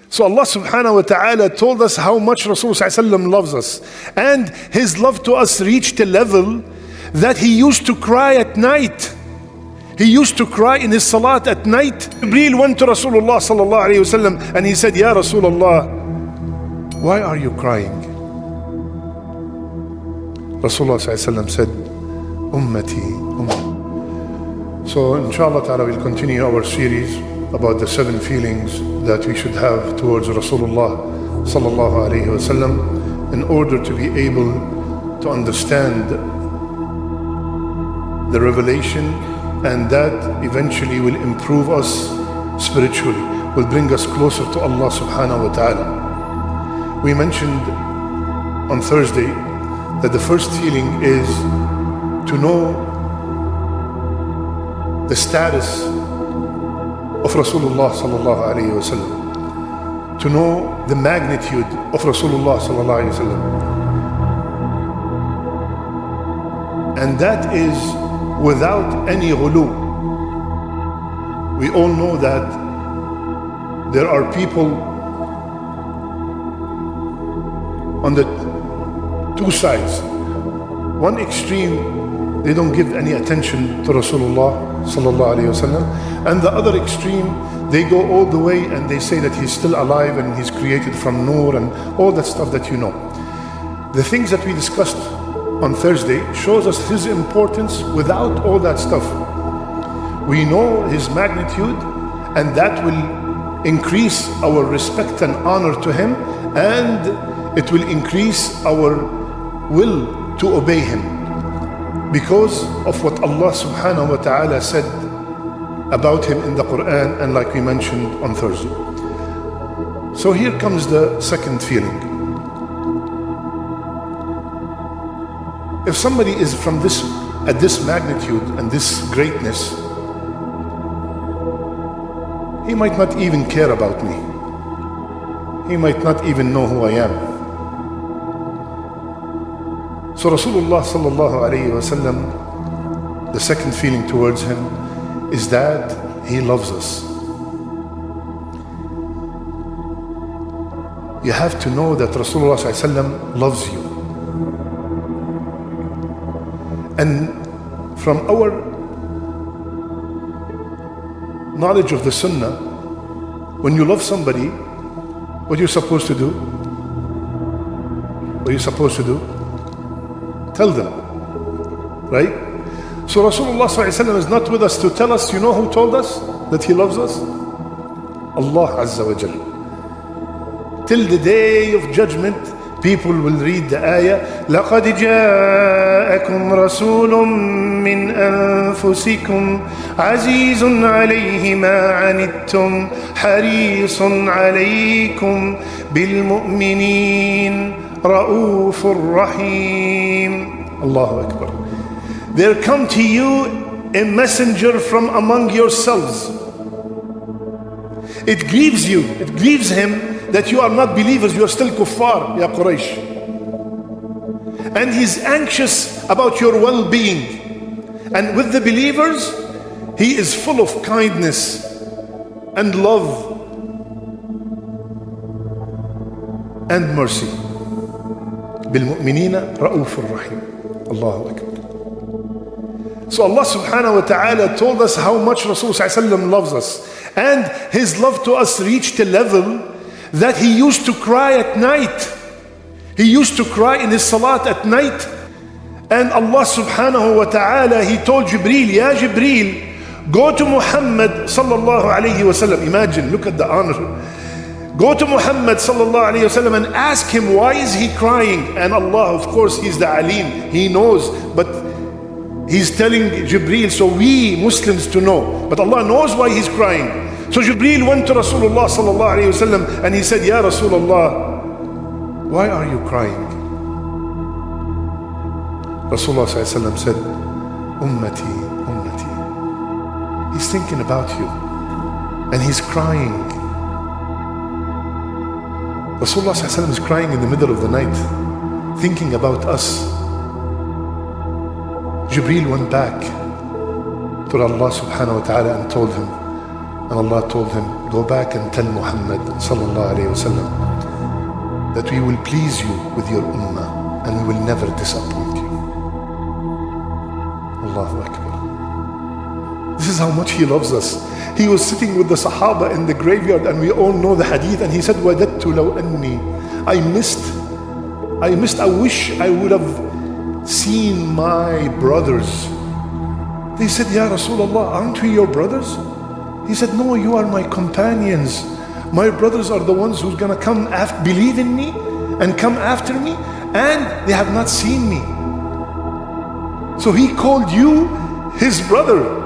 So Allah subhanahu wa ta'ala told us how much Rasulullah loves us. And his love to us reached a level that he used to cry at night. He used to cry in his salat at night. Jibreel went to Rasulullah sallallahu alayhi wasallam and he said, Ya Rasulullah, why are you crying? Rasulullah sallallahu alayhi wasallam said, Ummati, Ummah. So inshallah ta'ala we'll continue our series about the 7 feelings that we should have towards Rasulullah sallallahu alayhi wasallam in order to be able to understand the revelation, and that eventually will improve us spiritually, will bring us closer to Allah subhanahu wa ta'ala. We mentioned on Thursday that the first feeling is to know the status of Rasulullah sallallahu alayhi wa sallam, to know the magnitude of Rasulullah sallallahu alayhi wa sallam. And that is without any ghulu. We all know that there are people on the 2 sides. One extreme, they don't give any attention to Rasulullah sallallahu alayhi wasallam, and the other extreme, they go all the way and they say that he's still alive and he's created from nur and all that stuff that you know. The things that we discussed on Thursday shows us his importance without all that stuff. We know his magnitude, and that will increase our respect and honor to him, and it will increase our will to obey him because of what Allah subhanahu wa ta'ala said about him in the Quran, and like we mentioned on Thursday. So here comes the second feeling. If somebody is from this, at this magnitude and this greatness, he might not even care about me. He might not even know who I am. So Rasulullah sallallahu alayhi wa sallam, the second feeling towards him is that he loves us. You have to know that Rasulullah sallallahu alayhi wa sallam loves you. And from our knowledge of the Sunnah, when you love somebody, what are you supposed to do? What are you supposed to do? Tell them, right? So Rasulullah ﷺ is not with us to tell us. You know who told us that he loves us? Allah Azza wa Jal. Till the day of judgment, people will read the ayah, لَقَدْ جَاءَكُمْ رَسُولٌ مِّنْ أَنفُسِكُمْ عَزِيزٌ عَلَيْهِ مَا عَنِتُّمْ حَرِيصٌ عَلَيْكُمْ بِالْمُؤْمِنِينَ رَؤُوفٌ رَحِيمٌ. Allahu Akbar. There come to you a messenger from among yourselves. It grieves you, it grieves him that you are not believers, you are still kuffar, ya Quraysh. And he's anxious about your well-being. And with the believers, he is full of kindness and love and mercy. بِالْمُؤْمِنِينَ رَؤُوفٌ رَحِيمٌ. Allahu Akbar. So Allah subhanahu wa ta'ala told us how much Rasulullah loves us. And his love to us reached a level that he used to cry at night. He used to cry in his salat at night. And Allah subhanahu wa ta'ala, he told Jibreel, Ya Jibreel, go to Muhammad sallallahu alayhi wa sallam. Imagine, look at the honor. Go to Muhammad sallallahu alayhi wa sallam and ask him, why is he crying? And Allah, of course, he's the Alim, he knows, but he's telling Jibreel so we Muslims to know. But Allah knows why he's crying. So Jibreel went to Rasulullah sallallahu alayhi wa sallam and he said, Ya Rasulullah, why are you crying? Rasulullah sallallahu alayhi wa sallam said, Ummati, Ummati. He's thinking about you and he's crying. Rasulullah sallallahu alayhi wa sallam is crying in the middle of the night, thinking about us. Jibreel went back to Allah subhanahu wa ta'ala and told him, And Allah told him, go back and tell Muhammad sallallahu alayhi wasallam that we will please you with your ummah and we will never disappoint you. Allahu Akbar. This is how much He loves us. He was sitting with the Sahaba in the graveyard, and we all know the hadith, and he said, وَدَدْتُ لَوْ أَنِّي I wish I would have seen my brothers. They said, Ya Rasulullah, aren't we your brothers? He said, no, you are my companions. My brothers are the ones who's gonna come believe in me and come after me, and they have not seen me. So He called you His brother.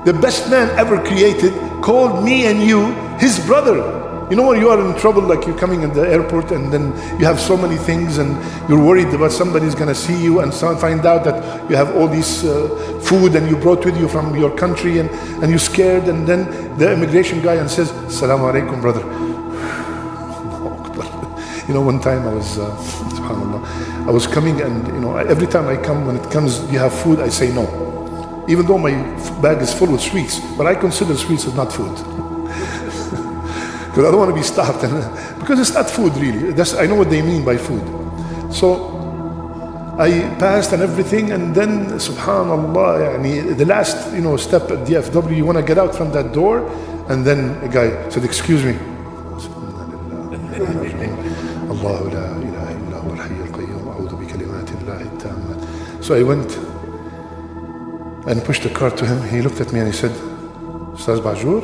The best man ever created called me and you His brother. You know when you are in trouble, like you're coming in the airport and then you have so many things and you're worried about somebody's gonna see you and find out that you have all this food and you brought with you from your country, and you're scared, and then the immigration guy and says, Assalamu alaikum, brother. You know, one time I was, subhanAllah, I was coming, and you know, every time I come, when it comes, you have food, I say no. Even though my bag is full with sweets, but I consider sweets as not food. Because I don't want to be stopped, because it's not food really. I know what they mean by food. So I passed and everything, and then subhanallah, the last step at DFW, you want to get out from that door, and then a guy said, excuse me. So I went and pushed the cart to him. He looked at me and he said, Ustadh Baajour?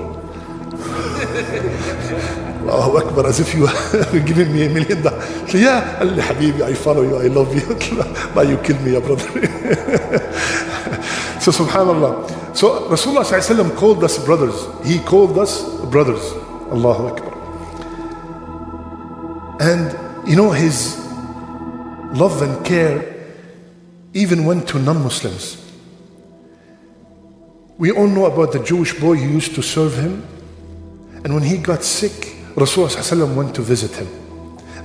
Allahu Akbar, as if you were giving me $1 million. So, yeah, Habibi, I follow you, I love you. But you killed me, ya brother. So subhanallah. So Rasulullah ﷺ called us brothers. He called us brothers. Allahu Akbar. And His love and care even went to non-Muslims. We all know about the Jewish boy who used to serve him. And when he got sick, Rasulullah ﷺ went to visit him.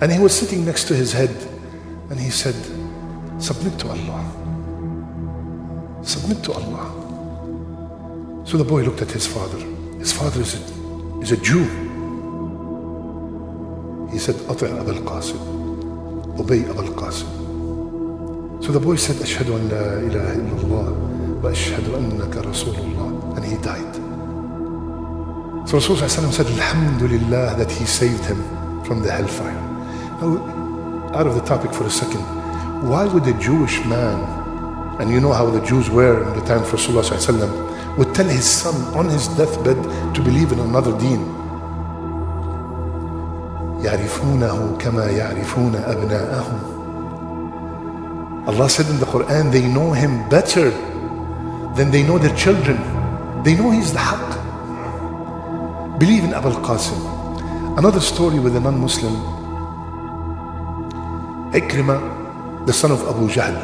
And he was sitting next to his head. And he said, submit to Allah. Submit to Allah. So the boy looked at his father. His father is a Jew. He said, أطع أبا القاسم. Obey Abul Qasim. So the boy said, أشهد أن لا إله إلا الله وأشهد أنك رسول الله. And he died. So Rasulullah said, Alhamdulillah, that he saved him from the hellfire. Now, out of the topic for a second, why would a Jewish man, and you know how the Jews were in the time of Rasulullah, would tell his son on his deathbed to believe in another deen? يعرفونه كما يعرفون أبناءهم. Allah said in the Quran, they know him better than they know their children. They know he's the haqq. Believe in Abul Qasim. Another story with a non-Muslim, Ikrimah, the son of Abu Jahl.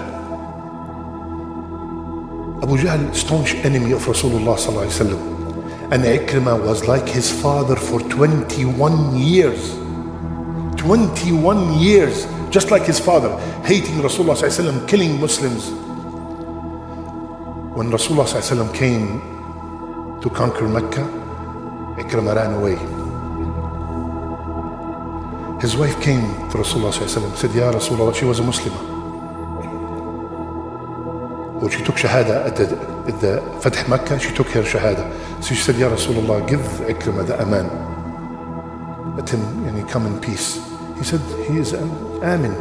Abu Jahl, staunch enemy of Rasulullah sallallahu alaihi wasallam. And Ikrimah was like his father for 21 years. 21 years, just like his father, hating Rasulullah sallallahu alaihi wasallam, killing Muslims. When Rasulullah sallallahu alaihi wasallam came to conquer Mecca, Ikrimah ran away. His wife came to Rasulullah ﷺ, said, Ya Rasulullah, she was a Muslimah. When she took Shahada at the Fath Makkah, she took her Shahada. So she said, Ya Rasulullah, give Ikrimah the Aman. Let him come in peace. He said, he is Amin.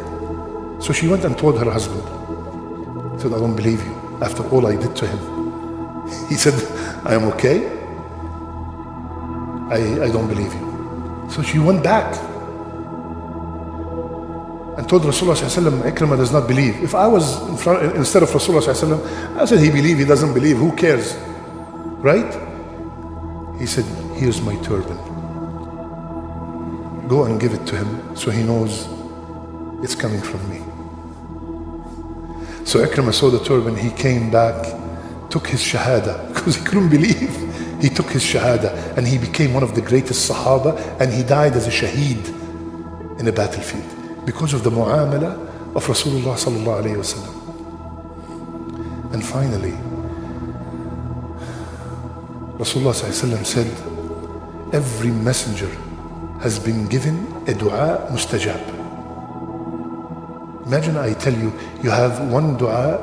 So she went and told her husband. He said, I don't believe you after all I did to him. He said, I am okay. I don't believe you. So she went back and told Rasulullah ﷺ, Ikrimah does not believe. If I was instead of Rasulullah ﷺ, I said, he believes, he doesn't believe, who cares? Right? He said, here's my turban. Go and give it to him so he knows it's coming from me. So Ikrimah saw the turban, he came back, took his Shahada, because he couldn't believe. He took his Shahada and he became one of the greatest Sahaba, and he died as a shaheed in a battlefield because of the mu'amala of Rasulullah sallallahu alayhi wasallam. And finally, Rasulullah sallallahu alayhi wasallam said, every messenger has been given a dua mustajab. Imagine I tell you, you have one dua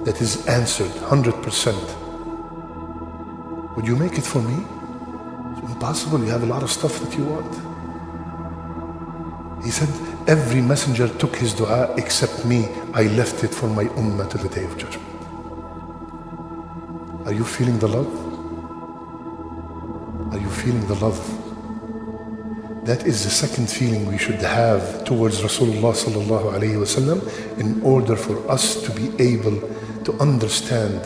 that is answered 100%. Would you make it for me? It's impossible. You have a lot of stuff that you want. He said, every messenger took his dua except me. I left it for my ummah to the day of judgment. Are you feeling the love? Are you feeling the love? That is the second feeling we should have towards Rasulullah sallallahu alayhi wasallam in order for us to be able to understand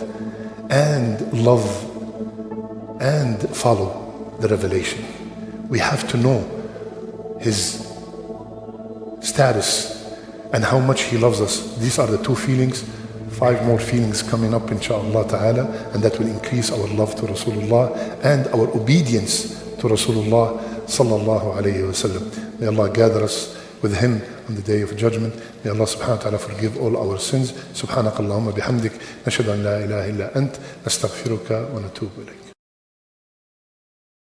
and love and follow the revelation. We have to know his status and how much he loves us. These are the two feelings. 5 more feelings coming up inshaAllah ta'ala, and that will increase our love to Rasulullah and our obedience to Rasulullah sallallahu alayhi wa sallam. May Allah gather us with him on the day of judgment. May Allah subhanahu wa ta'ala forgive all our sins. Subhanakallahumma bihamdik. Nashhadu an la ilaha illa ant. Nastaghfiruka wa natubu ilayk.